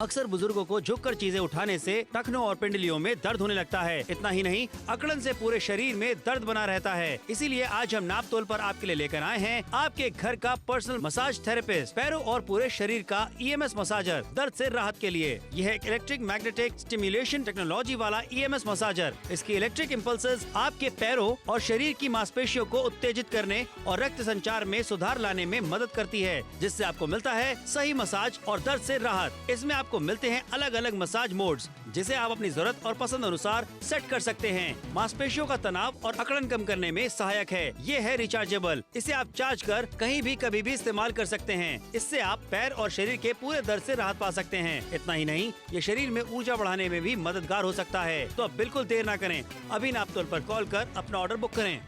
अक्सर बुजुर्गों को झुककर चीजें उठाने से टखनों और पिंडलियों में दर्द होने लगता है। इतना ही नहीं, अकड़न से पूरे शरीर में दर्द बना रहता है। इसीलिए आज हम नाप तोल पर आपके लिए लेकर आए हैं आपके घर का पर्सनल मसाज थेरेपिस्ट, पैरों और पूरे शरीर का ईएमएस मसाजर, दर्द से राहत के लिए। यह एक इलेक्ट्रिक मैग्नेटिक स्टिमुलेशन टेक्नोलॉजी वाला ईएमएस मसाजर। इसकी इलेक्ट्रिक इम्पल्सेस आपके पैरों और शरीर की मांसपेशियों को उत्तेजित करने और रक्त संचार में सुधार लाने में मदद करती है, जिससे आपको मिलता है सही मसाज और दर्द से राहत। इसमें आपको मिलते हैं अलग अलग मसाज मोड्स, जिसे आप अपनी जरूरत और पसंद अनुसार सेट कर सकते हैं। मांसपेशियों का तनाव और अकड़न कम करने में सहायक है। ये है रिचार्जेबल। इसे आप चार्ज कर कहीं भी कभी भी इस्तेमाल कर सकते हैं। इससे आप पैर और शरीर के पूरे दर्द से राहत पा सकते हैं। इतना ही नहीं, ये शरीर में ऊर्जा बढ़ाने में भी मददगार हो सकता है। तो अब बिल्कुल देर न करें, अभी नाप तोल पर कॉल कर अपना ऑर्डर बुक करें।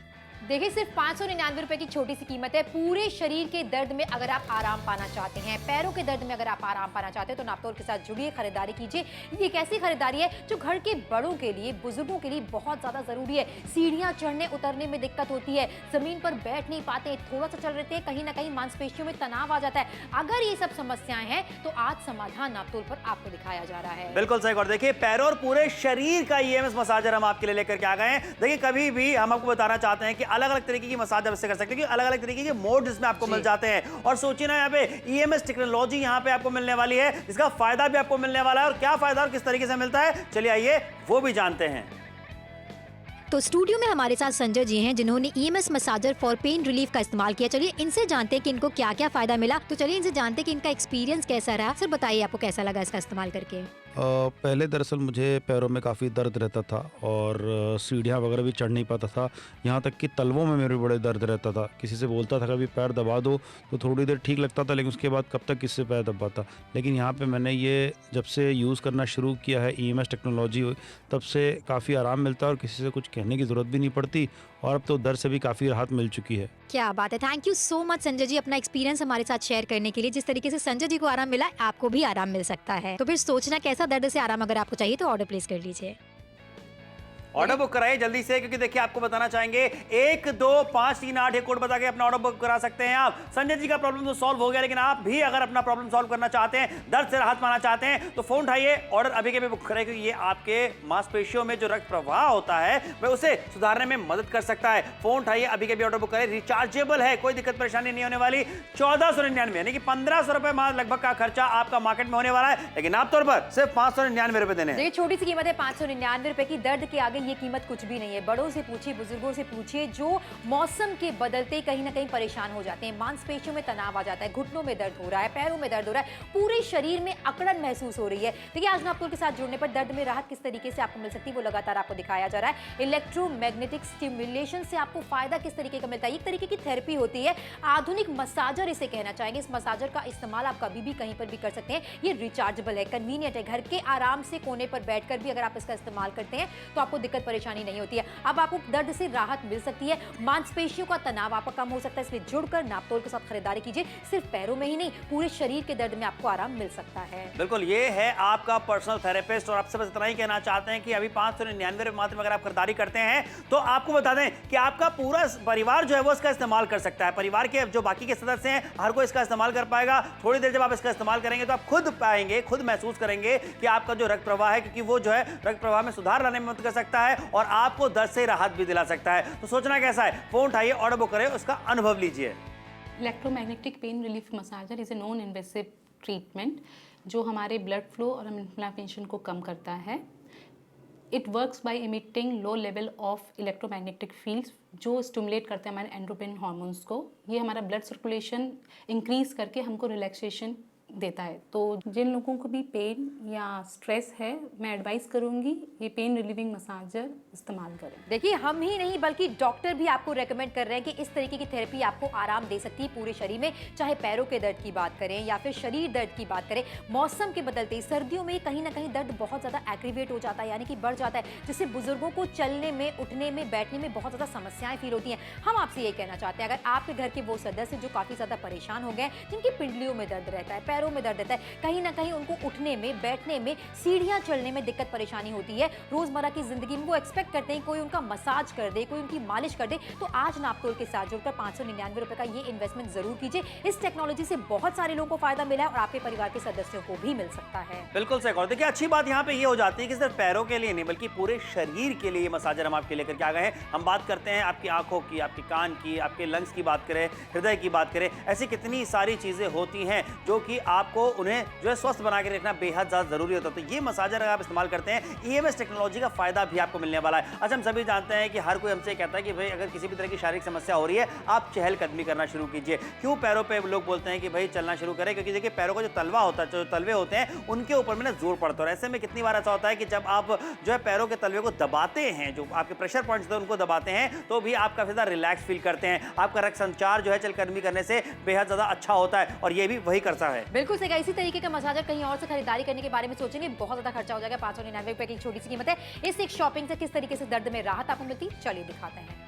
देखिए, सिर्फ 599 रुपए की छोटी सी कीमत है। पूरे शरीर के दर्द में अगर आप आराम पाना चाहते हैं, पैरों के दर्द में अगर आप आराम पाना चाहते हैं, तो नापतोल के साथ जुड़िए, खरीदारी कीजिए। ये एक ऐसी खरीदारी है जो घर के बड़ों के लिए, बुजुर्गों के लिए बहुत ज्यादा जरूरी है। सीढ़ियां चढ़ने उतरने में दिक्कत होती है, जमीन पर बैठ नहीं पाते, थोड़ा सा चल रहे थे, कहीं ना कहीं मांसपेशियों में तनाव आ जाता है। अगर ये सब समस्याएं हैं तो आज समाधान नापतोल पर आपको दिखाया जा रहा है। बिल्कुल सही। और देखिए, पैरों और पूरे शरीर का ईएमएस मसाजर हम आपके लिए लेकर के आ गए हैं। देखिए, कभी भी हम आपको बताना चाहते हैं कि अलग अलग तरीके की मसाज आप इससे कर सकते हैं, अलग अलग तरीके के मोड इसमें आपको मिल जाते हैं। और सोचिए ना, यहाँ पे ईएमएस टेक्नोलॉजी यहाँ पे आपको मिलने वाली है, जिसका फायदा भी आपको मिलने वाला है। और क्या फायदा और किस तरीके से मिलता है, चलिए आइए वो भी जानते हैं। तो स्टूडियो में हमारे साथ संजय जी हैं, जिन्होंने EMS massager for pain relief का इस्तेमाल किया। चलिए इनसे जानते हैं कि इनको क्या क्या फायदा मिला। तो चलिए इनसे जानते हैं कि इनका एक्सपीरियंस कैसा रहा। सर बताइए, आपको कैसा लगा इसका इस्तेमाल करके? पहले दरअसल मुझे पैरों में काफ़ी दर्द रहता था और सीढ़ियाँ वगैरह भी चढ़ नहीं पाता था। यहाँ तक कि तलवों में मेरे बड़े दर्द रहता था। किसी से बोलता था कभी पैर दबा दो तो थोड़ी देर ठीक लगता था, लेकिन उसके बाद कब तक किससे पैर दबाता। लेकिन यहाँ पे मैंने ये जब से यूज़ करना शुरू किया है ईएमएस टेक्नोलॉजी, तब से काफ़ी आराम मिलता है और किसी से कुछ कहने की ज़रूरत भी नहीं पड़ती। और अब तो दर्द से भी काफ़ी राहत मिल चुकी है। क्या बात है। Thank you so much Sanjay ji, अपना एक्सपीरियंस हमारे साथ शेयर करने के लिए। जिस तरीके से संजय जी को आराम मिला, आपको भी आराम मिल सकता है। तो फिर सोचना कैसा दर्द से आराम अगर आपको चाहिए तो ऑर्डर प्लेस कर लीजिए। ऑर्डर बुक कराइए जल्दी से, क्योंकि देखिए आपको बताना चाहेंगे 125338 ये कोड बता के अपना ऑर्डर बुक करा सकते हैं आप। संजय जी का प्रॉब्लम तो सॉल्व हो गया, लेकिन आप भी अगर अपना प्रॉब्लम सॉल्व करना चाहते हैं, दर्द से राहत पाना चाहते हैं, तो फोन उठाइए, ऑर्डर अभी के भी बुक करें, क्योंकि ये आपके मांसपेशियों में जो रक्त प्रवाह होता है वह उसे सुधारने में मदद कर सकता है। फोन उठाइए, अभी के भी ऑर्डर बुक करें। रिचार्जेबल है, कोई दिक्कत परेशानी नहीं होने वाली। 1499 यानी कि 1500 रुपए लगभग का खर्चा आपका मार्केट में होने वाला है, लेकिन आप तौर पर सिर्फ 599 रुपए देने। देखिए, छोटी सी कीमत है 599 रुपए की। दर्द के आगे ये कीमत कुछ भी नहीं है। बड़ों से पूछिए, बुजुर्गों से पूछिए, जो मौसम के बदलते कहीं ना कहीं परेशान हो जाते हैं, मांसपेशियों में तनाव आ जाता है, घुटनों में दर्द हो रहा है, पैरों में दर्द हो रहा है, पूरे शरीर में अकड़न महसूस हो रही है। देखिए, आज नापतोल के साथ जुड़ने पर दर्द में राहत किस तरीके से आपको मिल सकती है, वो लगातार आपको दिखाया जा रहा है। इलेक्ट्रोमैग्नेटिक स्टिमुलेशन से आपको फायदा किस तरीके का मिलता है, एक तरीके की थेरेपी होती है। आधुनिक मसाजर इसे कहना चाहेंगे। इस मसाजर का इस्तेमाल आप कभी भी कहीं पर भी कर सकते हैं। ये रिचार्जेबल है, कन्वीनियंट है। घर के आराम से कोने पर बैठकर भी अगर आप इसका इस्तेमाल करते हैं तो आपको दिक्कत परेशानी नहीं होती है। अब आपको दर्द से राहत मिल सकती है, मांसपेशियों का तनाव आपका कम हो सकता है। इसलिए जुड़कर नापतोल के साथ खरीदारी कीजिए। सिर्फ पैरों में ही नहीं, पूरे शरीर के दर्द में आपको आराम मिल सकता है। बिल्कुल, ये है आपका पर्सनल थेरेपिस्ट। और आपसे बस इतना ही कहना चाहते हैं कि अभी 599 रुपए मात्र में अगर आप खरीदारी करते हैं, तो आपको बता दें कि आपका पूरा परिवार जो है वो इसका इस्तेमाल कर सकता है। परिवार के जो बाकी के सदस्य हैं, हर कोई इसका इस्तेमाल कर पाएगा। थोड़ी देर जब आप इसका इस्तेमाल करेंगे तो आप खुद पाएंगे, खुद महसूस करेंगे कि आपका जो रक्त प्रवाह है, क्योंकि वो जो है रक्त प्रवाह में सुधार लाने में मदद कर सकता है और आपको दर्द से राहत भी दिला सकता है। तो सोचना कैसा है, फोन उठाइए, ऑर्डर बुक करें, उसका अनुभव लीजिए। Electromagnetic pain relief massager is a non invasive treatment जो हमारे ब्लड फ्लो और इन्फ्लेमेशन को कम करता है। It works by emitting low level of electromagnetic fields जो स्टिमुलेट करते हैं हमारे एंडोक्राइन हार्मोन्स को। ये हमारा ब्लड सर्कुलेशन इंक्रीज करके हमको रिलैक्सेशन देता है। तो जिन लोगों को भी पेन या स्ट्रेस है, मैं एडवाइस करूंगी ये पेन रिलीविंग मसाजर इस्तेमाल करें। देखिए, हम ही नहीं बल्कि डॉक्टर भी आपको रेकमेंड कर रहे हैं कि इस तरीके की थेरेपी आपको आराम दे सकती है पूरे शरीर में। चाहे पैरों के दर्द की बात करें या फिर शरीर दर्द की बात करें, मौसम के बदलते सर्दियों में कहीं ना कहीं दर्द बहुत ज़्यादा एग्रीवेट हो जाता है, यानी कि बढ़ जाता है, जिससे बुजुर्गों को चलने में, उठने में, बैठने में बहुत ज़्यादा समस्याएं फील होती हैं। हम आपसे ये कहना चाहते हैं, अगर आपके घर के वो सदस्य जो काफ़ी ज़्यादा परेशान हो गए, जिनकी पिंडलियों में दर्द रहता है, पैरों में दर्द रहता है, कहीं ना कहीं उनको उठने में, बैठने में, सीढ़ियां चढ़ने में दिक्कत परेशानी होती है रोजमर्रा की जिंदगी में। वो एक्सपेक्ट करते हैं कोई उनका मसाज कर दे, कोई उनकी मालिश कर दे। तो आज नापतोल के साथ जुड़कर 599 रुपए का ये इन्वेस्टमेंट जरूर कीजिए। इस टेक्नोलॉजी से बहुत सारे लोगों को फायदा मिला है और आपके परिवार के सदस्यों को भी मिल सकता है। बिल्कुल सही कहा। देखिए अच्छी बात यहाँ पे ये हो जाती है कि सिर्फ पैरों के लिए नहीं बल्कि पूरे शरीर के लिए मसाजर हम आपके लेकर के आ गए हैं। हम बात करते हैं आपकी आंखों की, आपके कान की, आपके लंग्स की बात करें, हृदय की बात करें, ऐसी कितनी सारी चीजें होती हैं जो कि आपको उन्हें जो है स्वस्थ बना के रखना बेहद ज्यादा जरूरी होता है। तो ये मसाजर अगर आप इस्तेमाल करते हैं, ईएमएस टेक्नोलॉजी का फायदा भी आपको मिलने वाला है। अच्छा, हम सभी जानते हैं कि हर कोई हमसे कहता है कि भाई अगर किसी भी तरह की शारीरिक समस्या हो रही है आप चहलकदमी करना शुरू कीजिए। क्यों पैरों पे लोग बोलते हैं कि भाई चलना शुरू करें? क्योंकि देखिए पैरों का जो तलवा होता है, जो तलवे होते हैं, उनके ऊपर में ना जोर पड़ता है। ऐसे में कितनी बार ऐसा होता है कि जब आप जो है पैरों के तलवे को दबाते हैं, जो आपके प्रेशर पॉइंट्स होते हैं उनको दबाते हैं, तो भी आप काफी ज्यादा रिलैक्स फील करते हैं। आपका रक्त संचार जो है चहलकदमी करने से बेहद ज्यादा अच्छा होता है और ये भी वही करता है। बिल्कुल सही कहा। इसी तरीके का मसाजर कहीं और से खरीदारी करने के बारे में सोचेंगे, बहुत ज्यादा खर्चा हो जाएगा। 599 रुपए की छोटी सी कीमत है। इस एक शॉपिंग से किस तरीके से दर्द में राहत आपको मिलती, चलिए दिखाते हैं।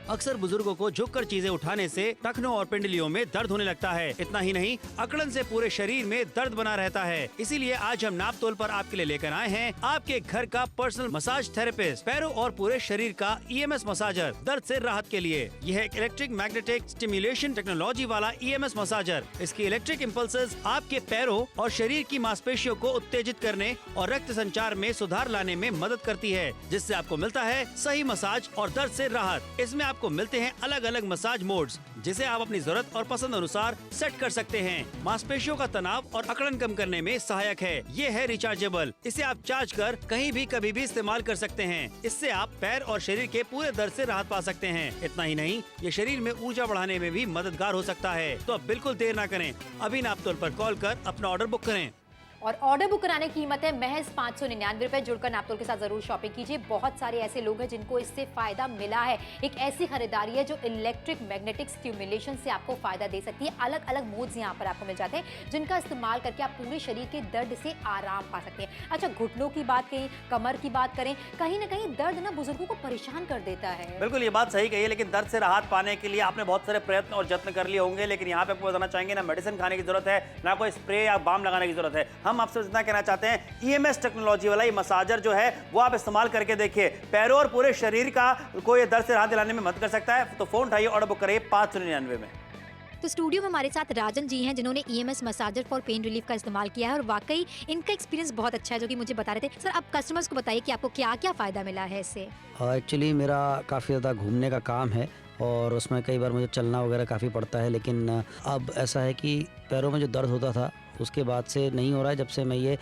अक्सर बुजुर्गों को झुककर चीजें उठाने से टखनों और पिंडलियों में दर्द होने लगता है। इतना ही नहीं, अकड़न से पूरे शरीर में दर्द बना रहता है। इसीलिए आज हम नापतोल पर आपके लिए लेकर आए हैं आपके घर का पर्सनल मसाज थेरेपिस्ट, पैरों और पूरे शरीर का ईएमएस मसाजर, दर्द से राहत के लिए। यह एक इलेक्ट्रिक मैग्नेटिक स्टिमुलेशन टेक्नोलॉजी वाला ईएमएस मसाजर। इसकी इलेक्ट्रिक इम्पल्सेस आपके पैरों और शरीर की मांसपेशियों को उत्तेजित करने और रक्त संचार में सुधार लाने में मदद करती है, जिससे आपको मिलता है सही मसाज और दर्द से राहत। इसमें आपको मिलते हैं अलग अलग मसाज मोड्स, जिसे आप अपनी जरूरत और पसंद अनुसार सेट कर सकते हैं। मांसपेशियों का तनाव और अकड़न कम करने में सहायक है। ये है रिचार्जेबल। इसे आप चार्ज कर कहीं भी कभी भी इस्तेमाल कर सकते हैं। इससे आप पैर और शरीर के पूरे दर्द से राहत पा सकते हैं। इतना ही नहीं, ये शरीर में ऊर्जा बढ़ाने में भी मददगार हो सकता है। तो अब बिल्कुल देर ना करें, अभी नापतोल पर कॉल कर अपना ऑर्डर बुक करें। और ऑर्डर बुक कराने की कीमत है महज 599 रुपए। जुड़कर नापतोल के साथ जरूर शॉपिंग कीजिए। बहुत सारे ऐसे लोग हैं जिनको इससे फायदा मिला है। एक ऐसी खरीदारी है जो इलेक्ट्रिक मैग्नेटिक स्टिमुलेशन से आपको फायदा दे सकती है। अलग अलग मोड्स यहाँ पर आपको मिल जाते हैं, जिनका इस्तेमाल करके आप पूरे शरीर के दर्द से आराम पा सकते हैं। अच्छा, घुटनों की बात करें, कमर की बात करें, कहीं ना कहीं दर्द ना बुजुर्गों को परेशान कर देता है। बिल्कुल ये बात सही कही है, लेकिन दर्द से राहत पाने के लिए आपने बहुत सारे प्रयत्न और जत्न कर लिए होंगे, लेकिन यहाँ पे आपको बताना चाहेंगे ना मेडिसिन खाने की जरूरत है, ना कोई स्प्रे या बाम लगाने की जरूरत है। हम आपसे इतना कहना चाहते हैं, ईएमएस टेक्नोलॉजी वाला ये मसाजर जो है वो आप इस्तेमाल करके देखिए। पैरों और पूरे शरीर का कोई दर्द से राहत दिलाने में मदद कर सकता है। तो फोन उठाइए, ऑर्डर बुक करिए 599 में। तो स्टूडियो में हमारे साथ राजन जी हैं, जिन्होंने EMS massager for pain relief का इस्तेमाल किया है और वाकई इनका एक्सपीरियंस बहुत अच्छा है, जो कि मुझे बता रहे थे। सर, आप कस्टमर्स को बताइए कि आपको क्या क्या फ़ायदा मिला है इससे। एक्चुअली मेरा काफ़ी ज़्यादा घूमने का काम है और उसमें कई बार मुझे चलना वगैरह काफ़ी पड़ता है, लेकिन अब ऐसा है कि पैरों में जो दर्द होता था उसके बाद से नहीं हो रहा है, जब से मैं ये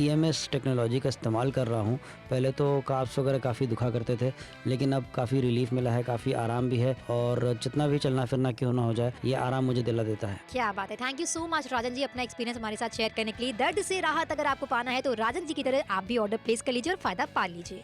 ईएमएस टेक्नोलॉजी का इस्तेमाल कर रहा हूँ। पहले तो काफ्स वगैरह काफ़ी दुखा करते थे, लेकिन अब काफ़ी रिलीफ मिला है, काफ़ी आराम भी है और जितना भी चलना फिरना क्यों ना हो जाए, ये आराम मुझे दिला देता है। क्या बात है। Thank you so much Rajan ji, अपना एक्सपीरियंस हमारे साथ शेयर करने के लिए। दर्द से राहत अगर आपको पाना है तो राजन जी की तरह आप भी ऑर्डर प्लेस कर लीजिए और फायदा पा लीजिए।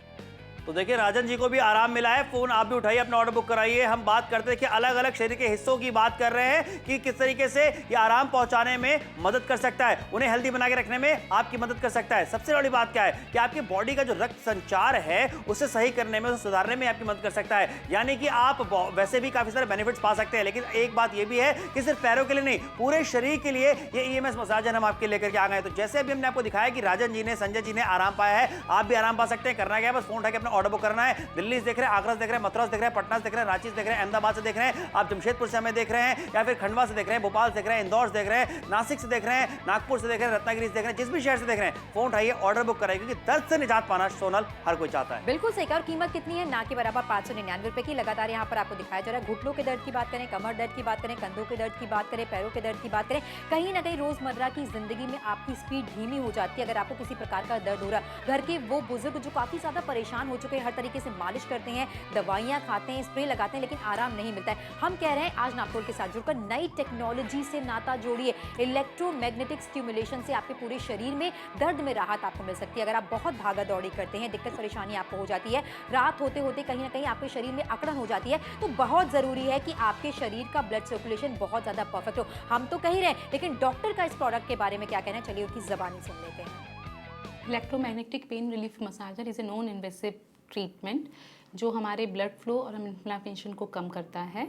तो देखिए राजन जी को भी आराम मिला है। फोन आप भी उठाइए, अपना ऑर्डर बुक कराइए। हम बात करते हैं कि अलग अलग शरीर के हिस्सों की बात कर रहे हैं कि किस तरीके से ये आराम पहुंचाने में मदद कर सकता है, उन्हें हेल्दी बना के रखने में आपकी मदद कर सकता है। सबसे बड़ी बात क्या है कि आपकी बॉडी का जो रक्त संचार है उसे सही करने में, उसे सुधारने में आपकी मदद कर सकता है। यानी कि आप वैसे भी काफी सारे बेनिफिट्स पा सकते हैं, लेकिन एक बात यह भी है कि सिर्फ पैरों के लिए नहीं, पूरे शरीर के लिए ये ईएमएस मसाजर हम आपके लेकर के आ गए। तो जैसे अभी हमने आपको दिखाया कि राजन जी ने, संजय जी ने आराम पाया है, आप भी आराम पा सकते हैं। करना क्या है, बस फोन उठा के अपना ऑर्डर बुक करना है। दिल्ली से देख रहे हैं, आगरा से देख रहे हैं, मथुरा से देख रहे हैं, पटना से देख रहे हैं, रांची से देख रहे हैं, अहमदाबाद से देख रहे हैं, आप जमशेदपुर से हमें देख रहे हैं, या फिर खंडवा से देख रहे हैं, भोपाल से देख रहे हैं, इंदौर से देख रहे हैं, नासिक से देख रहे हैं, नागपुर से देख रहे हैं, रत्नागिरी से देख रहे हैं, जिस भी शहर से देख रहे हैं, फोन उठाइए, ऑर्डर बुक कराइए, क्योंकि दर्द से निजात पाना सोनल हर कोई चाहता है। बिल्कुल सही कहा। और कीमत कितनी है, ना के बराबर 599 रुपए की लगातार यहाँ पर आपको दिखाया जा रहा है। घुटनों के दर्द की बात करें, कमर दर्द की बात करें, कंधों के दर्द की बात करें, पैरों के दर्द की बात करें, कहीं ना कहीं रोजमर्रा की जिंदगी में आपकी स्पीड धीमी हो जाती है। अगर आपको किसी प्रकार का दर्द हो रहा है, घर के वो बुजुर्ग जो काफी ज्यादा परेशान हो चुके हैं, हर तरीके से मालिश करते हैं, दवाइयां खाते हैं, स्प्रे लगाते हैं, लेकिन आराम नहीं मिलता है। हम कह रहे हैं आज नापतोल के साथ जुड़कर नई टेक्नोलॉजी से नाता जोड़िए। इलेक्ट्रोमैग्नेटिक स्टिमुलेशन से आपके पूरे शरीर में दर्द में राहत आपको मिल सकती है। अगर आप बहुत भागा दौड़ी करते हैं, दिक्कत परेशानी आपको हो जाती है, रात होते होते कहीं ना कहीं आपके शरीर में अकड़न हो जाती है, तो बहुत जरूरी है कि आपके शरीर का ब्लड सर्कुलेशन बहुत ज्यादा परफेक्ट हो। हम तो कह ही रहे हैं, लेकिन डॉक्टर का इस प्रोडक्ट के बारे में क्या कहना है, चलिए उनकी जबानी सुन लेते हैं। Electromagnetic pain relief massager is a non invasive treatment जो हमारे ब्लड फ्लो और इन्फ्लेमेशन को कम करता है।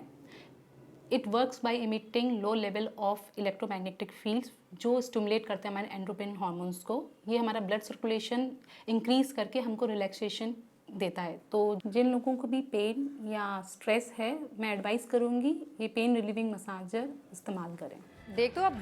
It works by emitting low level of electromagnetic fields जो स्टिमुलेट करते हैं हमारे एंड्रोपिन हार्मोन्स को। ये हमारा ब्लड सर्कुलेशन इंक्रीज करके हमको रिलैक्सेशन देता है। तो जिन लोगों को भी पेन या स्ट्रेस है, मैं एडवाइस करूँगी ये पेन रिलीविंग मसाजर इस्तेमाल करें। देख तो अब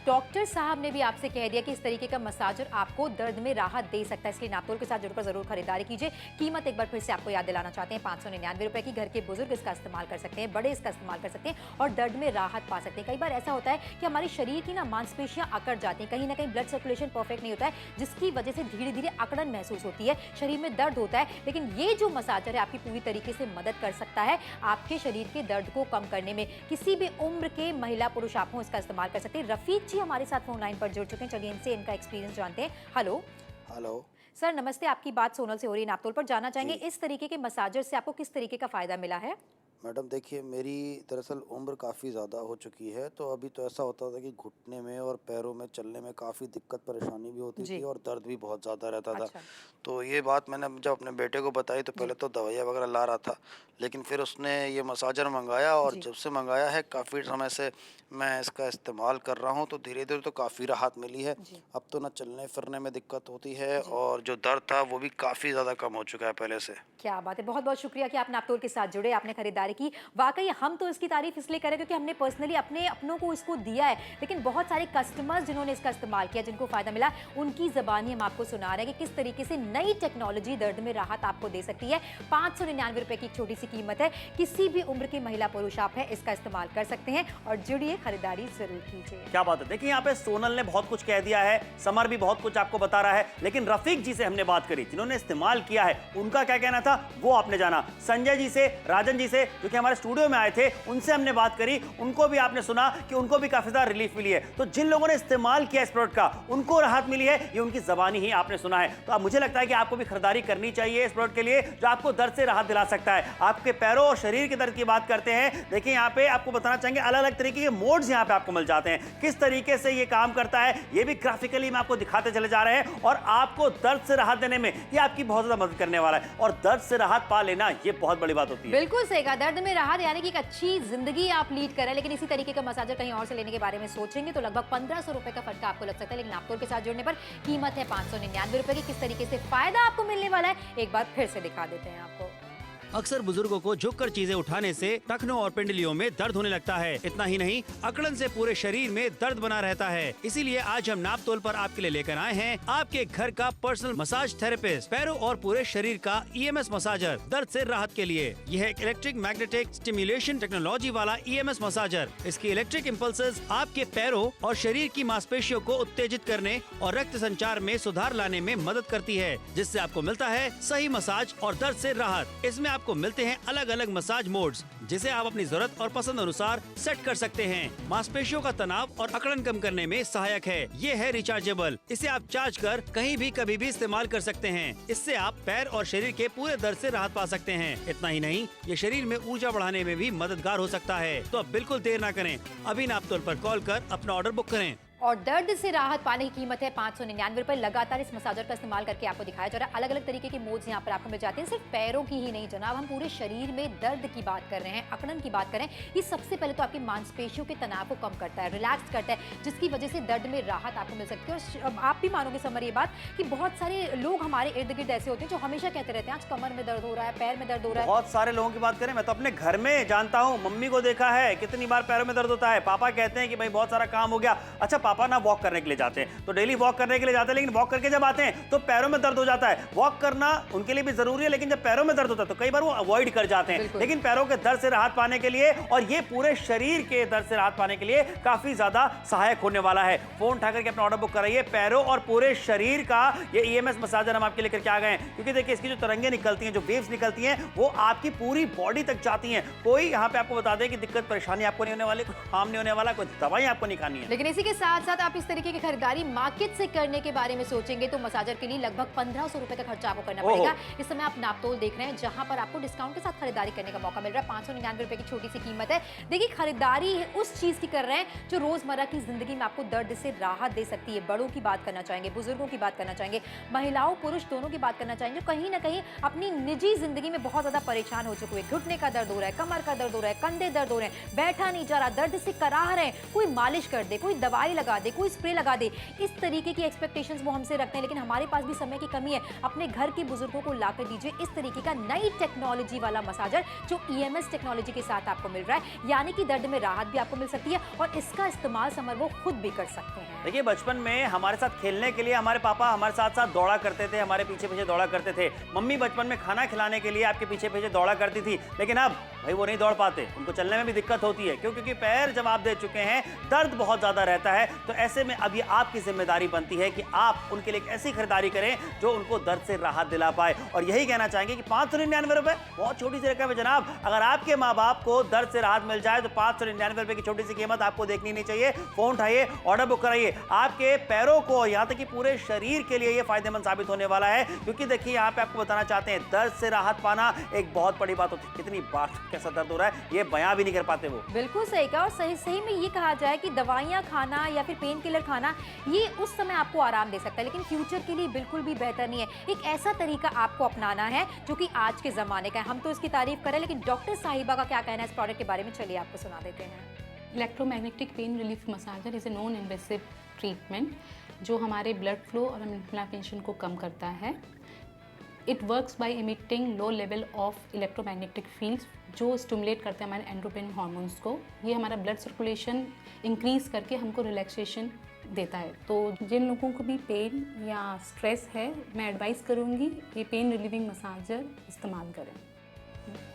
डॉक्टर साहब ने भी आपसे कह दिया कि इस तरीके का मसाजर आपको दर्द में राहत दे सकता है, इसलिए नापतोल के साथ जुड़कर जरूर खरीदारी कीजिए। कीमत एक बार फिर से आपको याद दिलाना चाहते हैं, 599 रुपए की। घर के बुजुर्ग इसका इस्तेमाल कर सकते हैं, बड़े इसका इस्तेमाल कर सकते हैं और दर्द में राहत पा सकते हैं। कई बार ऐसा होता है कि हमारे शरीर की ना मांसपेशियां अकड़ जाती हैं, कहीं ना कहीं ब्लड सर्कुलेशन परफेक्ट नहीं होता है, जिसकी वजह से धीरे धीरे अकड़न महसूस होती है, शरीर में दर्द होता है। लेकिन ये जो मसाजर है आपकी पूरी तरीके से मदद कर सकता है आपके शरीर के दर्द को कम करने में। किसी भी उम्र के महिला पुरुष आप इसका इस्तेमाल कर सकते हैं। रफीक जी हमारे साथ फोन लाइन पर जुड़ चुके हैं, चलिए इनसे इनका एक्सपीरियंस जानते हैं। हेलो हेलो सर, नमस्ते। आपकी बात सोनल से हो रही है नापतोल पर। जानना चाहेंगे इस तरीके के मसाजर से आपको किस तरीके का फायदा मिला है? मैडम, देखिए मेरी दरअसल उम्र काफ़ी ज़्यादा हो चुकी है, तो अभी तो ऐसा होता था कि घुटने में और पैरों में चलने में काफ़ी दिक्कत परेशानी भी होती जी। थी और दर्द भी बहुत ज़्यादा रहता था। अच्छा। तो ये बात मैंने जब अपने बेटे को बताई तो पहले तो दवाइयाँ वगैरह ला रहा था, लेकिन फिर उसने ये मसाजर मंगाया और जी। जब से मंगाया है काफ़ी समय से मैं इसका इस्तेमाल कर रहा हूँ, तो धीरे धीरे तो काफ़ी राहत मिली है। जी। अब तो ना चलने फिरने में दिक्कत होती है और जो दर्द था वो भी काफ़ी ज़्यादा कम हो चुका है पहले से। क्या बात है, बहुत बहुत शुक्रिया कि आप नापतोल के साथ जुड़े, आपने खरीदारी की। वाकई हम तो इसकी तारीफ इसलिए करें क्योंकि हमने पर्सनली अपनों को इसको दिया है, लेकिन बहुत सारे कस्टमर्स जिन्होंने इसका इस्तेमाल किया, जिनको फायदा मिला, उनकी ज़बानी हम आपको सुना रहे हैं कि किस तरीके से नई टेक्नोलॉजी दर्द में राहत आपको दे सकती है। 599 रुपए की एक छोटी सी कीमत है, किसी भी उम्र की महिला पुरुष आप है इसका इस्तेमाल कर सकते हैं और जुड़िए, खरीदारी जरूर कीजिए। क्या बात है। देखिए यहाँ पे सोनल ने बहुत कुछ कह दिया है, समर भी बहुत कुछ आपको बता रहा है, लेकिन रफीक जी से हमने बात करी जिन्होंने इस्तेमाल किया है, उनका क्या कहना था वो आपने जाना। संजय जी से, राजन जी से जो कि हमारे स्टूडियो में आए थे, उनसे हमने बात करी, उनको भी आपने सुना कि उनको भी काफी ज्यादा रिलीफ मिली है। तो जिन लोगों ने इस्तेमाल किया इस प्रोडक्ट का, उनको राहत मिली है, ये उनकी जबानी ही आपने सुना है। तो अब मुझे लगता है कि आपको भी खरीदारी करनी चाहिए इस प्रोडक्ट के लिए जो आपको दर्द से राहत दिला सकता है। आपके पैरों और शरीर के दर्द की बात करते हैं, देखिए यहाँ पे आपको बताना चाहेंगे अलग अलग तरीके के मोड्स यहाँ पे आपको मिल जाते हैं। किस तरीके से ये काम करता है ये भी ग्राफिकली मैं आपको दिखाते चले जा रहे हैं और आपको दर्द से राहत देने में ये आपकी बहुत ज्यादा मदद करने वाला है। और दर्द से राहत पा लेना ये बहुत बड़ी बात होती है। बिल्कुल सही कहा, दर्द में राहत यानी कि एक अच्छी जिंदगी आप लीड करें, लेकिन इसी तरीके का मसाजर कहीं और से लेने के बारे में सोचेंगे तो लगभग 1500 रुपए का फटका आपको लग सकता है, लेकिन नापतोल के साथ जुड़ने पर कीमत है 599 रुपए की। किस तरीके से फायदा आपको मिलने वाला है एक बार फिर से दिखा देते हैं आपको। अक्सर बुजुर्गों को झुककर चीजें उठाने से टखनों और पिंडलियों में दर्द होने लगता है। इतना ही नहीं, अकड़न से पूरे शरीर में दर्द बना रहता है। इसीलिए आज हम नापतोल पर आपके लिए लेकर आए हैं आपके घर का पर्सनल मसाज थेरेपिस्ट, पैरों और पूरे शरीर का EMS मसाजर दर्द से राहत के लिए। यह एक इलेक्ट्रिक मैग्नेटिक स्टिमुलेशन टेक्नोलॉजी वाला EMS मसाजर। इसकी इलेक्ट्रिक इम्पल्सेस आपके पैरों और शरीर की मांसपेशियों को उत्तेजित करने और रक्त संचार में सुधार लाने में मदद करती है, जिससे आपको मिलता है सही मसाज और दर्द से राहत। इसमें आपको मिलते हैं अलग अलग मसाज मोड्स, जिसे आप अपनी जरूरत और पसंद अनुसार सेट कर सकते हैं। मांसपेशियों का तनाव और अकड़न कम करने में सहायक है। ये है रिचार्जेबल, इसे आप चार्ज कर कहीं भी कभी भी इस्तेमाल कर सकते हैं। इससे आप पैर और शरीर के पूरे दर्द से राहत पा सकते हैं। इतना ही नहीं, ये शरीर में ऊर्जा बढ़ाने में भी मददगार हो सकता है। तो अब बिल्कुल देर ना करें, अभी नापतोल पर कॉल कर अपना ऑर्डर बुक करें। और दर्द से राहत पाने की कीमत है 599 रुपए। लगातार इस मसाजर का इस्तेमाल करके आपको दिखाया जा रहा है। अलग अलग तरीके के मोड्स यहाँ पर आपको मिल जाते हैं। सिर्फ पैरों की ही नहीं जनाब, हम पूरे शरीर में दर्द की बात कर रहे हैं, अकड़न की बात कर रहे हैं। ये सबसे पहले तो आपकी मांसपेशियों के तनाव को कम करता है, रिलैक्स करता है, जिसकी वजह से दर्द में राहत आपको मिल सकती है। और आप भी मानोगे समर ये बात कि बहुत सारे लोग हमारे इर्द गिर्द ऐसे होते हैं जो हमेशा कहते रहते हैं आज कमर में दर्द हो रहा है, पैर में दर्द हो रहा है। बहुत सारे लोगों की बात करें, मैं तो अपने घर में जानता हूँ, मम्मी को देखा है कितनी बार पैरों में दर्द होता है। पापा कहते हैं कि भाई बहुत सारा काम हो गया। अच्छा, पापा ना वॉक करने के लिए जाते हैं, तो डेली वॉक करने के लिए जाते हैं, लेकिन वॉक करके जब आते हैं तो पैरों में दर्द हो जाता है। वॉक करना उनके लिए भी जरूरी है, लेकिन जब पैरों में दर्द होता है तो कई बार वो अवॉइड कर जाते हैं। लेकिन पैरों के दर्द से राहत पाने के लिए और ये पूरे शरीर के दर्द से राहत पाने के लिए काफी ज्यादा सहायक होने वाला है। फोन उठाकर के अपना ऑर्डर बुक कराइए। पैरों और पूरे शरीर का ये EMS मसाजर हम आपके लेकर के आ गए हैं, क्योंकि देखिए इसकी जो तरंगे निकलती हैं, जो वेव्स निकलती हैं, वो आपकी पूरी बॉडी तक जाती हैं। कोई यहाँ पे आपको बता दें कि दिक्कत परेशानी आपको नहीं होने वाली, कोई हार्म नहीं होने वाला, कोई दवाई आपको नहीं खानी है। लेकिन इसी के साथ साथ साथ आप इस तरीके की खरीदारी मार्केट से करने के बारे में सोचेंगे तो मसाजर के लिए लगभग 1500 रुपए का खर्चा आपको करना पड़ेगा। इस समय आप नापतोल देख रहे हैं जहां पर आपको डिस्काउंट के साथ खरीदारी करने का मौका मिल रहा है। 599 रुपए की छोटी सी कीमत है। देखिए, खरीदारी उस चीज की कर रहे हैं जो रोजमर्रा की जिंदगी में आपको दर्द से राहत दे सकती है। बड़ों की बात करना चाहेंगे, बुजुर्गों की बात करना चाहेंगे, महिलाओं पुरुष दोनों की बात करना चाहेंगे जो कहीं ना कहीं अपनी निजी जिंदगी में बहुत ज्यादा परेशान हो चुके हैं। घुटने का दर्द हो रहा है, कमर का दर्द हो रहा है, कंधे दर्द हो रहे हैं, बैठा नहीं जा रहा, दर्द से कराह रहे हैं, कोई मालिश कर दे, कोई दवाई लगा दे, कोई स्प्रे लगा दे। इस तरीके की एक्सपेक्टेशंस वो हमसे रखते हैं, लेकिन हमारे पास भी समय की कमी है। अपने घर के बुजुर्गों को लाकर दीजिए इस तरीके का नई टेक्नोलॉजी वाला मसाजर जो EMS टेक्नोलॉजी के साथ आपको मिल रहा है, यानी कि दर्द में राहत भी आपको मिल सकती है और इसका इस्तेमाल समर वो खुद भी कर सकते हैं। देखिए, बचपन में हमारे साथ खेलने के लिए हमारे पापा हमारे साथ साथ दौड़ा करते थे, हमारे पीछे पीछे दौड़ा करते थे। मम्मी बचपन में खाना खिलाने के लिए आपके पीछे पीछे दौड़ा करती थी, लेकिन अब भाई वो नहीं दौड़ पाते, उनको चलने में भी दिक्कत होती है। क्यों? क्योंकि पैर जब आप दे चुके हैं, दर्द बहुत ज्यादा रहता है। तो ऐसे में अब ये आपकी जिम्मेदारी बनती है कि आप उनके लिए एक ऐसी खरीदारी करें जो उनको दर्द से राहत दिला पाए। और यही कहना चाहेंगे कि 599 रुपए बहुत छोटी सी रकम है जनाब। अगर आपके माँ बाप को दर्द से राहत मिल जाए तो 599 रुपए की छोटी सी कीमत आपको देखनी नहीं चाहिए। फोन उठाइए, ऑर्डर बुक कराइए। आपके पैरों को, यहाँ तक कि पूरे शरीर के लिए ये फायदेमंद साबित होने वाला है। क्योंकि देखिए, यहाँ पे आपको बताना चाहते हैं, दर्द से राहत पाना एक बहुत बड़ी बात होती है। कितनी बार कैसा दर्द हो रहा है ये बयां भी नहीं कर पाते वो। बिल्कुल सही कहा। और सही में ये कहा जाए कि दवाइयां खाना या फिर पेन किलर खाना ये उस समय आपको आराम दे सकता है, लेकिन फ्यूचर के लिए बिल्कुल भी बेहतर नहीं है। एक ऐसा तरीका आपको अपनाना है जो कि आज के जमाने का है। हम तो इसकी तारीफ करें, लेकिन डॉक्टर साहिबा का क्या कहना है इस प्रोडक्ट के बारे में, चलिए आपको सुना देते हैं। Electromagnetic pain relief massager is a non invasive treatment जो हमारे ब्लड फ्लो और इन्फ्लेमेशन को कम करता है। It works by emitting low level of electromagnetic fields जो स्टिमुलेट करते हैं हमारे एंडोक्राइन हार्मोन्स को। ये हमारा ब्लड सर्कुलेशन इंक्रीज करके हमको रिलैक्सेशन देता है। तो जिन लोगों को भी पेन या स्ट्रेस है, मैं एडवाइस करूँगी ये पेन रिलीविंग मसाजर इस्तेमाल करें।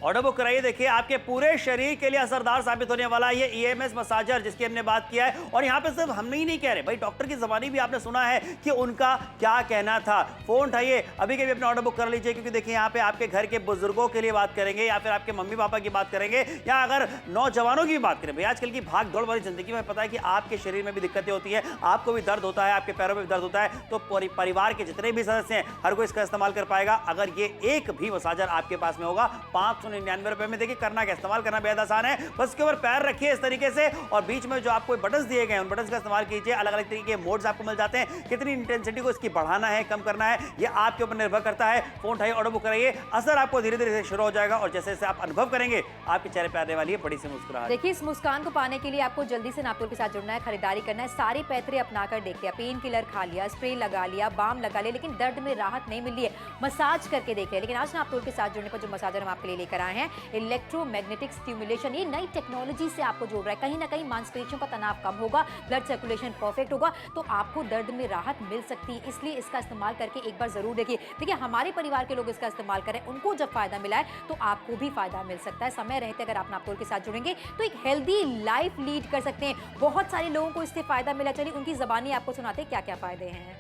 ऑर्डर बुक कराइए। देखिए, आपके पूरे शरीर के लिए असरदार साबित होने वाला ये EMS मसाजर जिसकी हमने बात किया है। और यहाँ पे सिर्फ हम ही नहीं कह रहे भाई, डॉक्टर की ज़बानी भी आपने सुना है कि उनका क्या कहना था। फोन उठाइए, अभी के भी अपना ऑर्डर बुक कर लीजिए। क्योंकि देखिए, यहाँ पे आपके घर के बुजुर्गों के लिए बात करेंगे या फिर आपके मम्मी पापा की बात करेंगे या अगर नौजवानों की भी बात करें। भाई, आजकल की भाग दौड़ वाली जिंदगी में पता है कि आपके शरीर में भी दिक्कतें होती है, आपको भी दर्द होता है, आपके पैरों में भी दर्द होता है। तो परिवार के जितने भी सदस्य हैं, हर कोई इसका इस्तेमाल कर पाएगा अगर ये एक भी मसाजर आपके पास में होगा। 599 रुपए में देखिए, करना क्या, इस्तेमाल करना बेहद आसान है। बस इसके ऊपर पैर रखिए इस तरीके से और बीच में जो आपको बटन्स दिए गए हैं उन बटन्स का इस्तेमाल कीजिए। अलग अलग तरीके के मोड्स आपको मिल जाते हैं। कितनी इंटेंसिटी को इसकी बढ़ाना है, कम करना है, ये आपके ऊपर निर्भर करता है। फोन उठाइए, ऑर्डर बुक कराइए। असर आपको धीरे धीरे शुरू हो जाएगा और जैसे जैसे आप अनुभव करेंगे आपके चेहरे पे आने वाली है बड़ी सी मुस्कुराहट। देखिए, इस मुस्कान को पाने के लिए आपको जल्दी से नापतोल के साथ जुड़ना है, खरीदारी करना है। सारे पैतरे अपनाकर देख लिया, पेन किलर खा लिया, स्प्रे लगा लिया, बाम लगा लिया, लेकिन दर्द में राहत नहीं मिल रही है, मसाज करके देख लिया। लेकिन आज नापतोल के साथ जुड़ने पर जो मसाजर हम आपके लिए लेकर आए हैं, इलेक्ट्रोमैग्नेटिक स्टिमुलेशन, ये नई टेक्नोलॉजी से आपको जोड़ रहा है। कहीं ना कहीं मांसपेशियों का तनाव कम होगा, ब्लड सर्कुलेशन परफेक्ट होगा, तो आपको दर्द में राहत मिल सकती है। इसलिए इसका इस्तेमाल करके एक बार जरूर देखिए। देखिए, हमारे परिवार के लोग इसका इस्तेमाल करें, उनको जब फायदा मिला है तो आपको भी फायदा मिल सकता है। समय रहते अगर आप नापतोल के साथ जुड़ेंगे तो एक हेल्दी लाइफ लीड कर सकते हैं। बहुत सारे लोगों को इससे फायदा मिला, चलिए उनकी ज़बानी आपको सुनाते हैं क्या क्या फायदे हैं।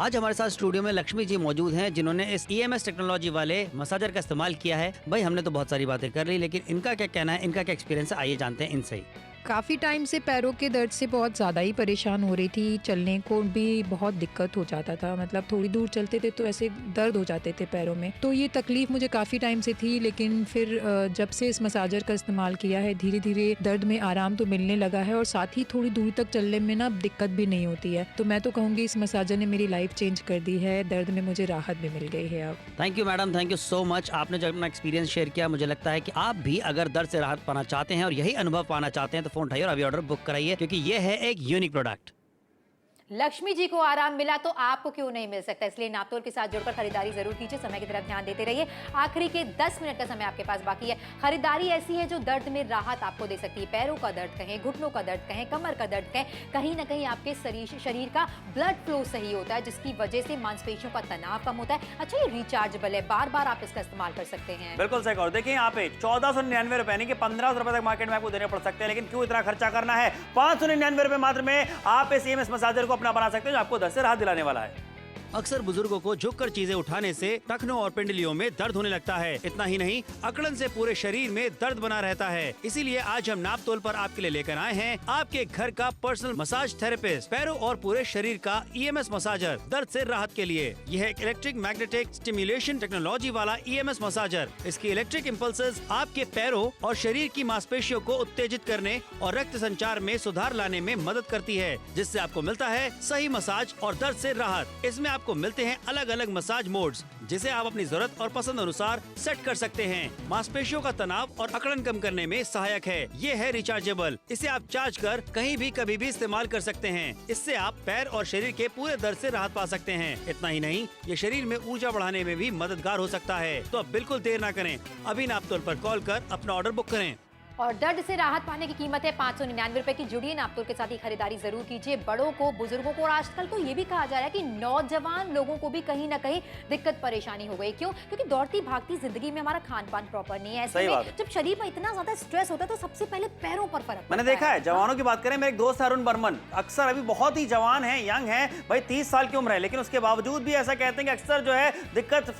आज हमारे साथ स्टूडियो में लक्ष्मी जी मौजूद हैं जिन्होंने इस EMS टेक्नोलॉजी वाले मसाजर का इस्तेमाल किया है। भाई, हमने तो बहुत सारी बातें कर ली, लेकिन इनका क्या कहना है, इनका क्या एक्सपीरियंस है, आइए जानते हैं इनसे ही। काफ़ी टाइम से पैरों के दर्द से बहुत ज़्यादा ही परेशान हो रही थी। चलने को भी बहुत दिक्कत हो जाता था, मतलब थोड़ी दूर चलते थे तो ऐसे दर्द हो जाते थे पैरों में। तो ये तकलीफ़ मुझे काफ़ी टाइम से थी, लेकिन फिर जब से इस मसाजर का इस्तेमाल किया है धीरे धीरे दर्द में आराम तो मिलने लगा है और साथ ही थोड़ी दूर तक चलने में ना दिक्कत भी नहीं होती है। तो मैं तो कहूँगी इस मसाजर ने मेरी लाइफ चेंज कर दी है, दर्द में मुझे राहत भी मिल गई है अब। Thank you madam, thank you so much. आपने जब अपना एक्सपीरियंस शेयर किया, मुझे लगता है कि आप भी अगर दर्द से राहत पाना चाहते हैं और यही अनुभव पाना चाहते हैं तो फोन उठाइए और अभी ऑर्डर बुक कराइए, क्योंकि ये है एक यूनिक प्रोडक्ट। लक्ष्मी जी को आराम मिला तो आपको क्यों नहीं मिल सकता, इसलिए नापतोल के साथ जुड़कर खरीदारी जरूर कीजिए। समय की तरफ ध्यान देते रहिए। आखिरी के 10 मिनट का समय आपके पास बाकी है। खरीदारी ऐसी है जो दर्द में राहत आपको दे सकती है। पैरों का दर्द कहें, घुटनों का दर्द कहें, कमर का दर्द कहें, कहीं ना कहीं आपके शरीर का ब्लड फ्लो सही होता है, जिसकी वजह से मांसपेशियों का तनाव कम होता है। अच्छा, ये रिचार्जेबल है, बार बार आप इसका इस्तेमाल कर सकते हैं। बिल्कुल सही। और देखिए, यहाँ पे 1499 रुपए यानी कि 1500 रुपए तक मार्केट में आपको देने पड़ सकते हैं, लेकिन क्यों इतना खर्चा करना है। 599 रुपए मात्र में आप इस EMS मसाजर को अपना बना सकते हैं जो आपको दर्द से राहत दिलाने वाला है। अक्सर बुजुर्गों को झुककर चीजें उठाने से टखनों और पिंडलियों में दर्द होने लगता है। इतना ही नहीं, अकड़न से पूरे शरीर में दर्द बना रहता है। इसीलिए आज हम नाप तोल पर आपके लिए लेकर आए हैं आपके घर का पर्सनल मसाज थेरेपिस्ट, पैरों और पूरे शरीर का EMS मसाजर, दर्द से राहत के लिए। यह एक इलेक्ट्रिक मैग्नेटिक स्टिमुलेशन टेक्नोलॉजी वाला EMS मसाजर। इसकी इलेक्ट्रिक इम्पल्सेस आपके पैरों और शरीर की मांसपेशियों को उत्तेजित करने और रक्त संचार में सुधार लाने में मदद करती है, जिससे आपको मिलता है सही मसाज और दर्द से राहत। इसमें आपको मिलते हैं अलग अलग मसाज मोड्स, जिसे आप अपनी जरूरत और पसंद अनुसार सेट कर सकते हैं। मांसपेशियों का तनाव और अकड़न कम करने में सहायक है। ये है रिचार्जेबल। इसे आप चार्ज कर कहीं भी कभी भी इस्तेमाल कर सकते हैं। इससे आप पैर और शरीर के पूरे दर्द से राहत पा सकते हैं। इतना ही नहीं, ये शरीर में ऊर्जा बढ़ाने में भी मददगार हो सकता है। तो अब बिल्कुल देर ना करें, अभी नाप तोल पर कॉल कर अपना ऑर्डर बुक करें। और दर्द से राहत पाने की कीमत है 599 रुपए की। जुड़िए नापतोल के साथ ही खरीदारी जरूर कीजिए। बड़ों को, बुजुर्गों को, और आजकल तो ये भी कहा जा रहा है कि नौजवान लोगों को भी कहीं ना कहीं दिक्कत परेशानी हो गई। क्यों? क्योंकि दौड़ती भागती जिंदगी में हमारा खान पान प्रॉपर नहीं है। ऐसे में जब शरीर में इतना ज्यादा स्ट्रेस होता है तो सबसे पहले पैरों पर फर्क मैंने देखा है। जवानों की बात करें, मेरे एक दोस्त है अरुण बर्मन, अक्सर अभी बहुत ही जवान है, यंग है भाई, 30 साल की उम्र है, लेकिन उसके बावजूद भी ऐसा कहते हैं कि अक्सर जो है दिक्कत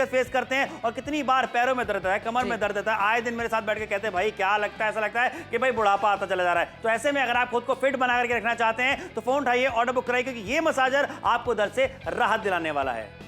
फेस करते हैं और कितनी बार पैरों में दर्द है, कमर में दर्द रहता है। आए दिन मेरे साथ बैठ के कहते हैं भाई क्या लगता है, ऐसा लगता है कि भाई बुढ़ापा आता चला जा रहा है। तो ऐसे में अगर आप खुद को फिट बना करके रखना चाहते हैं तो फोन उठाइए, ऑर्डर बुक कराइए, क्योंकि ये मसाजर आपको दर्द से राहत दिलाने वाला है।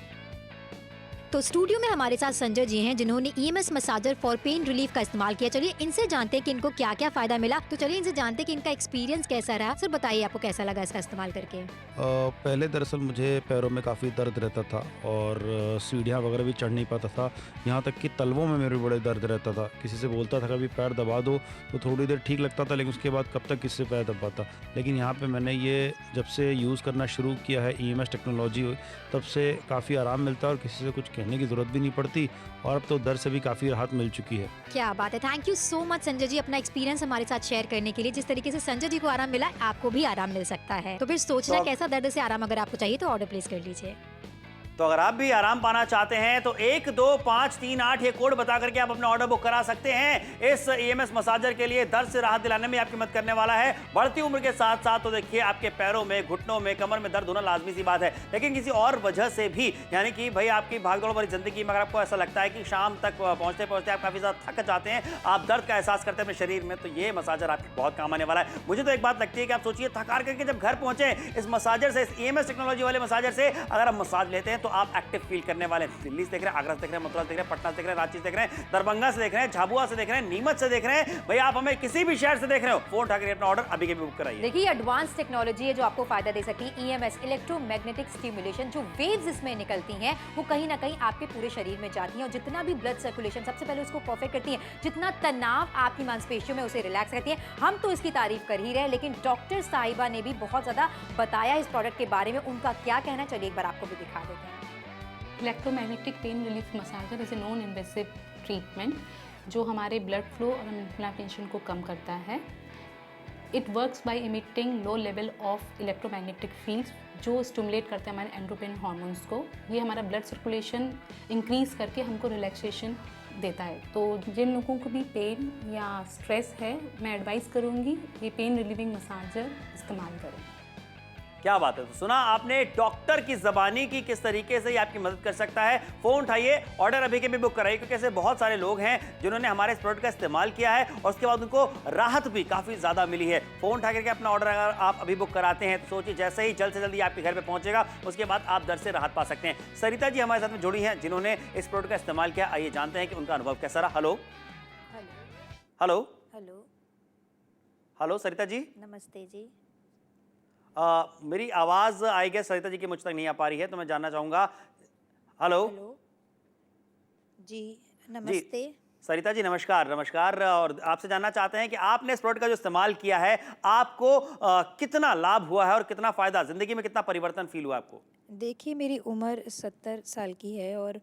तो स्टूडियो में हमारे साथ संजय जी हैं, जिन्होंने EMS massager for pain relief का इस्तेमाल किया। चलिए इनसे जानते हैं कि इनको क्या क्या फायदा मिला। तो चलिए इनसे जानते हैं कि इनका एक्सपीरियंस कैसा रहा। सर बताइए, आपको कैसा लगा इसका इस्तेमाल करके? पहले दरअसल मुझे पैरों में काफ़ी दर्द रहता था और सीढ़ियाँ वगैरह भी चढ़ नहीं पाता था। यहाँ तक कि तलवों में मेरे बड़े दर्द रहता था। किसी से बोलता था कभी पैर दबा दो तो थोड़ी देर ठीक लगता था, लेकिन उसके बाद कब तक किससे पैर दबाता। लेकिन यहाँ पे मैंने ये जब से यूज़ करना शुरू किया है EMS टेक्नोलॉजी, तब से काफ़ी आराम मिलता है और किसी से कुछ कहने की ज़रूरत भी नहीं पड़ती और अब तो दर्द से भी काफ़ी राहत मिल चुकी है। क्या बात है। Thank you so much Sanjay ji, अपना एक्सपीरियंस हमारे साथ शेयर करने के लिए। जिस तरीके से संजय जी को आराम मिला, आपको भी आराम मिल सकता है। तो फिर सोचना कैसा दर्द से आराम अगर आपको चाहिए तो ऑर्डर प्लेस कर लीजिए। तो अगर आप भी आराम पाना चाहते हैं तो 12538 ये कोड बता करके आप अपना ऑर्डर बुक करा सकते हैं। इस EMS मसाजर के लिए दर्द से राहत दिलाने में आपकी मदद करने वाला है। बढ़ती उम्र के साथ साथ तो देखिए आपके पैरों में, घुटनों में, कमर में दर्द होना लाजमी सी बात है, लेकिन किसी और वजह से भी, यानी कि भाई आपकी भागदौड़ भरी जिंदगी में अगर आपको ऐसा लगता है कि शाम तक पहुंचते पहुंचते आप काफी ज्यादा थक जाते हैं, आप दर्द का एहसास करते हैं अपने शरीर में, तो ये मसाजर आपके बहुत काम आने वाला है। मुझे तो एक बात लगती है कि आप सोचिए, थकार करके जब घर पहुंचे इस मसाजर से, इस EMS टेक्नोलॉजी वाले मसाजर से अगर आप मसाज लेते हैं तो आप एक्टिव फील करने वाले हैं। दिल्ली से देख रहे हैं, आगरा से देख रहे हैं, मथुरा से देख रहे हैं, पटना से देख रहे हैं, रांची से देख रहे हैं, दरभंगा से देख रहे हैं, झाबुआ से देख रहे हैं, नीमच से देख रहे हैं, भाई आप हमें किसी भी शहर से देख रहे हो, फोन उठाकर अपना ऑर्डर अभी के भी बुक कराइए। देखिए एडवांस टेक्नोलॉजी है जो आपको फायदा दे सकती है। EMS इलेक्ट्रोमैग्नेटिक स्टिमुलेशन, जो वेव्स इसमें निकलती हैं वो कहीं ना कहीं आपके पूरे शरीर में जाती हैं और जितना भी ब्लड सर्कुलेशन सबसे पहले उसको परफेक्ट करती हैं, जितना तनाव आपकी मांसपेशियों में उसे रिलैक्स करती हैं। हम तो इसकी तारीफ कर ही रहे हैं, लेकिन डॉक्टर साहिबा ने भी बहुत ज्यादा बताया इस प्रोडक्ट के बारे में। उनका क्या कहना, चलिए एक बार आपको भी दिखा देते हैं। Electromagnetic pain relief massager is a non invasive treatment जो हमारे ब्लड फ्लो और इन्फ्लेमेशन को कम करता है। It works by emitting low level of electromagnetic fields जो स्टिमुलेट करते हैं हमारे एंड्रोपिन हार्मोन्स को। ये हमारा ब्लड सर्कुलेशन इंक्रीज करके हमको रिलैक्सेशन देता है। तो जिन लोगों को भी पेन या स्ट्रेस है, मैं एडवाइस करूँगी ये पेन रिलीविंग मसाजर इस्तेमाल करें। क्या बात है। तो सुना आपने डॉक्टर की ज़बानी की किस तरीके से ये आपकी मदद कर सकता है। फोन उठाइए, ऑर्डर अभी के भी बुक कराइए, क्योंकि ऐसे बहुत सारे लोग हैं जिन्होंने हमारे इस प्रोडक्ट का इस्तेमाल किया है और उसके बाद उनको राहत भी काफ़ी ज़्यादा मिली है। फोन उठा करके अपना ऑर्डर अगर आप अभी बुक कराते हैं तो सोचिए जैसे ही जल्द से जल्दी आपके घर पर पहुंचेगा, उसके बाद आप दर्द से राहत पा सकते हैं। सरिता जी हमारे साथ में जुड़ी हैं जिन्होंने इस प्रोडक्ट का इस्तेमाल किया। आइए जानते हैं कि उनका अनुभव कैसा रहा। Hello hello hello hello Sarita ji, नमस्ते जी। मेरी आवाज़ आई गेस सरिता जी की मुझ तक नहीं आ पा रही है, तो मैं जानना चाहूँगा। हेलो हेलो जी, नमस्ते सरिता जी, नमस्कार। नमस्कार। और आपसे जानना चाहते हैं कि आपने इस प्रोडक्ट का जो इस्तेमाल किया है, आपको कितना लाभ हुआ है और कितना फ़ायदा, ज़िंदगी में कितना परिवर्तन फील हुआ आपको? देखिए मेरी उम्र 70 साल की है और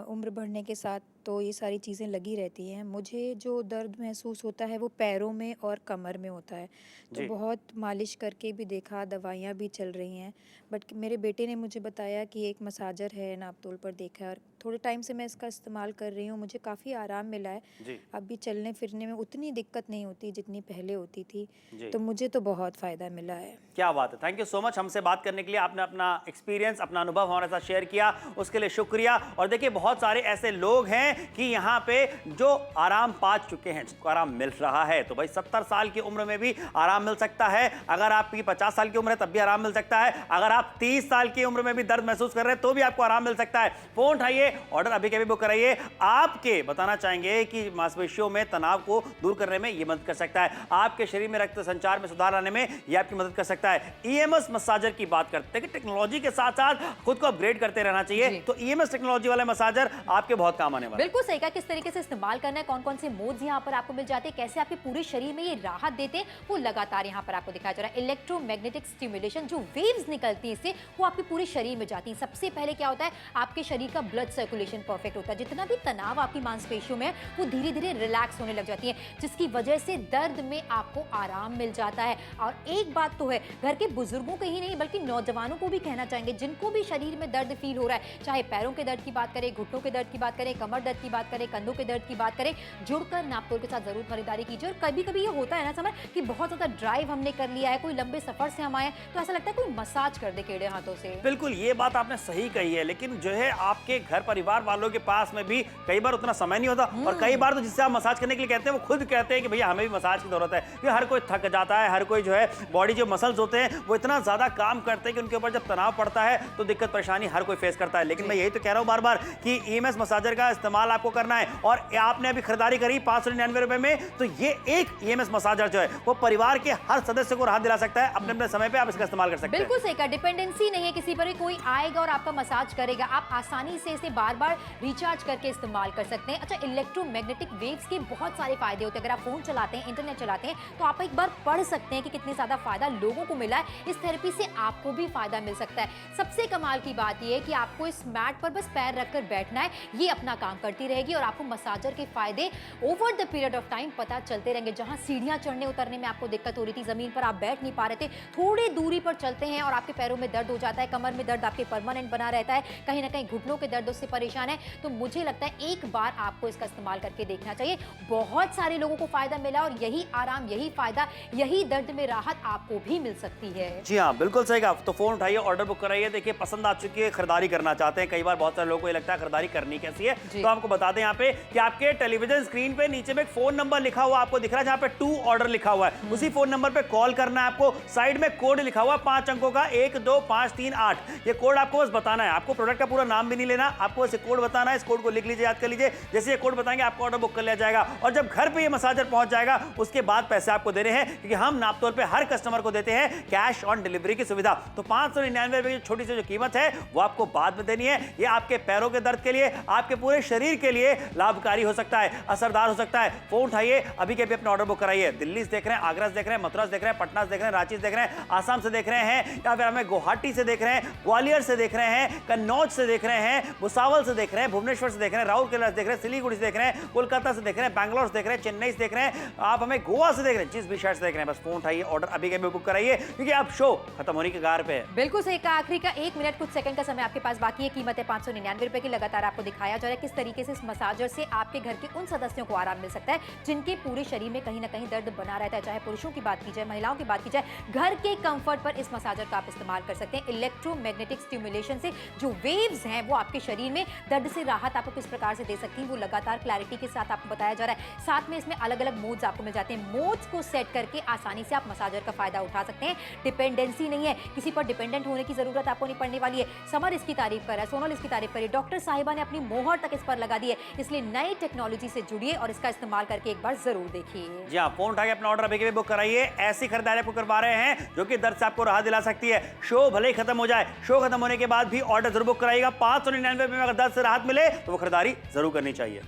उम्र बढ़ने के साथ तो ये सारी चीज़ें लगी रहती हैं। मुझे जो दर्द महसूस होता है वो पैरों में और कमर में होता है। तो जी। बहुत मालिश करके भी देखा, दवाइयाँ भी चल रही हैं, बट मेरे बेटे ने मुझे बताया कि एक मसाजर है, नापतोल पर देखा है और थोड़े टाइम से मैं इसका इस्तेमाल कर रही हूँ। मुझे काफ़ी आराम मिला है। जी। अभी चलने फिरने में उतनी दिक्कत नहीं होती जितनी पहले होती थी। जी। तो मुझे तो बहुत फ़ायदा मिला है। क्या बात है, थैंक यू सो मच हमसे बात करने के लिए। आपने अपना एक्सपीरियंस, अपना अनुभव हमारे साथ शेयर किया, उसके लिए शुक्रिया। और देखिए बहुत सारे ऐसे लोग हैं कि यहाँ पे जो आराम पा चुके हैं, जिसको आराम मिल रहा है। तो भाई 70 साल की उम्र में भी आराम मिल सकता है, अगर आपकी 50 साल की उम्र है तब भी आराम मिल सकता है, अगर आप 30 साल की उम्र में भी दर्द महसूस कर रहे हैं तो भी आपको आराम मिल सकता है। फोन उठाइए, ऑर्डर अभी के अभी बुक कराइए। आपके बताना चाहेंगे कि मांसपेशियों में तनाव को दूर करने में ये मदद कर सकता है, आपके शरीर में रक्त संचार में सुधार लाने में ये आपकी मदद कर सकता है। ईएमएस मसाजर की बात करते हैं कि टेक्नोलॉजी के साथ साथ खुद को अपग्रेड करते रहना चाहिए, तो ईएमएस टेक्नोलॉजी वाले मसाजर आपके बहुत काम आने वाले हैं। बिल्कुल सही कहा, किस तरीके से इस्तेमाल करना है, कौन कौन से मोड्स यहाँ पर आपको मिल जाते हैं, कैसे आपके पूरे शरीर में ये राहत देते हैं, वो लगातार यहाँ पर आपको दिखाया जा रहा है। इलेक्ट्रोमैग्नेटिक स्टिमुलेशन, जो वेव्स निकलती है इससे, वो आपके पूरे शरीर में जाती है। सबसे पहले क्या होता है, आपके शरीर का ब्लड सर्कुलेशन परफेक्ट होता है। जितना भी तनाव आपकी मांसपेशियों में है वो धीरे धीरे रिलैक्स होने लग जाती है, जिसकी वजह से दर्द में आपको आराम मिल जाता है। और एक बात तो है, घर के बुजुर्गों को ही नहीं बल्कि नौजवानों को भी कहना चाहेंगे, जिनको भी शरीर में दर्द फील हो रहा है, चाहे पैरों के दर्द की बात करें, घुटनों के दर्द की बात करें, कमर दर्द की बात करें, कंधों के दर्द की बात करें, जुड़कर नापतोल के साथ जरूर खरीदारी कीजिए। और कभी कभी ये होता है ना समझ कि बहुत ज्यादा ड्राइव हमने कर लिया है, कोई लंबे सफर से हम आए, तो ऐसा लगता है कोई मसाज कर दे टेढ़े हाथों से। बिल्कुल, ये बात आपने सही कही है, लेकिन जो है आपके घर परिवार वालों के पास में भी कई बार उतना समय नहीं होता, और कई बार तो जिससे आप मसाज करने के लिए कहते हैं वो खुद कहते हैं कि भैया हमें भी मसाज की जरूरत है। ये हर कोई थक जाता है, हर कोई जो है बॉडी जो मसल्स होते हैं वो इतना ज्यादा काम करते हैं कि उनके ऊपर जब तनाव पड़ता है तो दिक्कत परेशानी हर कोई फेस करता है। लेकिन मैं यही तो कह रहा हूँ बार बार कि ईएमएस मसाजर का इस्तेमाल आपको करना है, और आपने अभी खरीदारी करी 599 रुपए में, तो ये एक ईएमएस मसाजर जो है वो परिवार के हर सदस्य को राहत दिला सकता है। अपने अपने समय पे आप इसका इस्तेमाल कर सकते हैं। बिल्कुल सही कहा, डिपेंडेंसी नहीं है किसी पर, कोई आएगा और आपका मसाज करेगा, आप आसानी से इसे बार बार रिचार्ज करके इस्तेमाल कर सकते हैं। अच्छा, इलेक्ट्रोमैग्नेटिक वेव्स के बहुत सारे फायदे होते हैं। अगर आप फोन चलाते हैं, इंटरनेट चलाते हैं, तो आप एक बार पढ़ सकते हैं कि कितने ज्यादा फायदा लोगों को मिला है। इस थेरेपी से आपको भी फायदा मिल सकता है। सबसे कमाल की बात यह है कि आपको इस मैट पर बस पैर रखकर बैठना है, ये अपना काम करती रहेगी और आपको मसाजर के फायदे over the period of time पता चलते रहेंगे। जहां सीढ़ियां चढ़ने उतरने में आपको दिक्कत हो रही थी, जमीन पर आप बैठ नहीं पा रहे थे, थोड़ी दूरी पर चलते हैं और आपके पैरों में दर्द हो जाता है, कमर में दर्द आपके परमानेंट बना रहता है, कहीं ना कहीं घुटनों के दर्द से परेशान है, तो मुझे लगता है एक बार आपको इसका इस्तेमाल करके देखना चाहिए। बहुत सारे लोगों को फायदा मिला और यही आराम, यही फायदा, यही दर्द में राहत आपको भी मिल सकती है। जी हाँ, बिल्कुल सही कहा। तो फोन उठाइए, ऑर्डर बुक कराइए। देखिए पसंद आ चुकी है, खरीदारी करना चाहते हैं, कई बार बहुत सारे लोगों को ये लगता है खरीदारी करनी कैसी है, तो आपको बता दें यहाँ पे कि आपके टेलीविजन स्क्रीन पे नीचे में एक फोन नंबर लिखा हुआ आपको दिख रहा है, जहाँ पे 2 ऑर्डर लिखा हुआ है, उसी फोन नंबर पे कॉल करना है आपको। साइड में कोड लिखा हुआ 5 अंकों का 12538, ये कोड आपको बस बताना है। आपको प्रोडक्ट का पूरा नाम भी नहीं लेना, आपको बस कोड बताना है। इस कोड को लिख लीजिए, याद कर लीजिए। जैसे ये कोड बताएंगे आपको ऑर्डर बुक कर लिया जाएगा, और जब घर पे ये मसाजर पहुंच जाएगा उसके बाद पैसे आपको देने हैं, क्योंकि हम नापतोल पे हर कस्टमर को देते हैं कैश ऑन डिलीवरी की सुविधा। तो 599 रुपए की छोटी सी जो कीमत है वो आपको बाद में देनी है। ये आपके पैरों के दर्द के लिए, आपके पूरे शरीर के लिए लाभकारी हो सकता है, असरदार हो सकता है। फोन उठाइए, अभी के अभी अपना ऑर्डर बुक कराइए। दिल्ली से देख रहे हैं, आगरा से देख रहे हैं, मथुरा से देख रहे हैं, पटना से देख रहे हैं, रांची से देख रहे हैं, आसाम से देख रहे हैं, या फिर हमें गुवाहाटी से देख रहे हैं, ग्वालियर से देख रहे हैं, कन्नौज से देख रहे हैं, भुसावल से देख रहे हैं, भुवनेश्वर से देख रहे हैं, राउरकेला से देख रहे हैं, सिलीगुड़ी से देख रहे हैं, कोलकाता से देख रहे हैं, बैंगलोर से देख रहे हैं, चेन्नई से देख रहे हैं, आप हमें गोवा से देख रहे हैं, जिस भी शहर से देख रहे हैं, बस फोन उठाइए, ऑर्डर अभी के अभी बुक कराइए, क्योंकि अब शो खत्म होने के कगार पे है। बिल्कुल सही कहा, आखिरी का 1 मिनट कुछ सेकंड का समय आपके पास बाकी है। कीमत है 599 रुपए की। लगातार आपको दिखाया जा रहा है किस तरीके से इस मसाजर से आपके घर के उन सदस्यों को आराम मिल सकता है जिनके पूरे शरीर में कहीं ना कहीं दर्द बना रहता है, चाहे पुरुषों की बात की जाए, महिलाओं की बात की जाए, घर के कंफर्ट पर इस मसाजर का आप इस्तेमाल कर सकते हैं। इलेक्ट्रोमैग्नेटिक स्टिमुलेशन से जो वेव्स हैं वो आपके शरीर में दर्द से राहत आपको किस प्रकार से दे सकती हैं, वो लगातार क्लैरिटी के साथ आपको बताया जा रहा है। साथ में इसमें अलग अलग मोड्स आपको मिल जाते हैं। मोड्स को सेट करके आसानी से आप मसाजर का फायदा उठा सकते हैं। डिपेंडेंसी नहीं है, किसी पर डिपेंडेंट होने की जरूरत आपको नहीं पड़ने वाली है। समर इसकी तारीफ कर रहा है, सोनल इसकी तारीफ करिए, डॉक्टर साहिबा ने अपनी मोहर तक इस पर लगा दी है। इसलिए नई टेक्नोलॉजी से जुड़िए और इसका इस्तेमाल करके एक बार जरूर देखिए। जी हाँ, फोन उठा के अपना ऑर्डर अभी के भी बुक कराइए। ऐसी खरीदारी आपको करवा रहे हैं जो कि दर्द से आपको राहत दिला सकती है। शो भले ही खत्म हो जाए, शो खत्म होने के बाद भी ऑर्डर जरूर बुक कराइएगा। 599 रुपए में अगर दर्द से राहत मिले तो वो खरीदारी जरूर करनी चाहिए।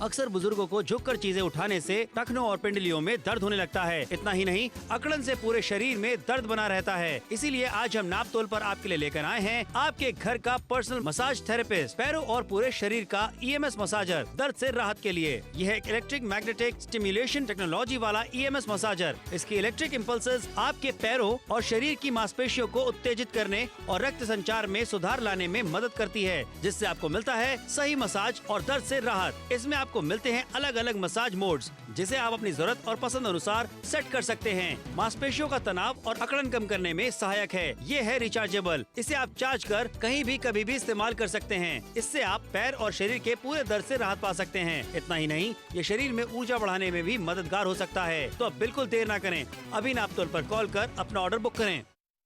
अक्सर बुजुर्गों को झुककर चीजें उठाने से टखनों और पिंडलियों में दर्द होने लगता है। इतना ही नहीं, अकड़न से पूरे शरीर में दर्द बना रहता है। इसीलिए आज हम नाप तोल पर आपके लिए लेकर आए हैं आपके घर का पर्सनल मसाज थेरेपिस्ट, पैरों और पूरे शरीर का EMS मसाजर दर्द से राहत के लिए। यह एक इलेक्ट्रिक मैग्नेटिक स्टिमुलेशन टेक्नोलॉजी वाला EMS मसाजर। इसकी इलेक्ट्रिक इम्पल्सेस आपके पैरों और शरीर की मांसपेशियों को उत्तेजित करने और रक्त संचार में सुधार लाने में मदद करती है, जिससे आपको मिलता है सही मसाज और दर्द से राहत। इसमें आपको मिलते हैं अलग अलग मसाज मोड्स, जिसे आप अपनी जरूरत और पसंद अनुसार सेट कर सकते हैं। मांसपेशियों का तनाव और अकड़न कम करने में सहायक है। ये है रिचार्जेबल। इसे आप चार्ज कर कहीं भी कभी भी इस्तेमाल कर सकते हैं। इससे आप पैर और शरीर के पूरे दर्द से राहत पा सकते हैं। इतना ही नहीं, ये शरीर में ऊर्जा बढ़ाने में भी मददगार हो सकता है। तो अब बिल्कुल देर ना करें, अभी नाप तोल पर कॉल कर अपना ऑर्डर बुक करें।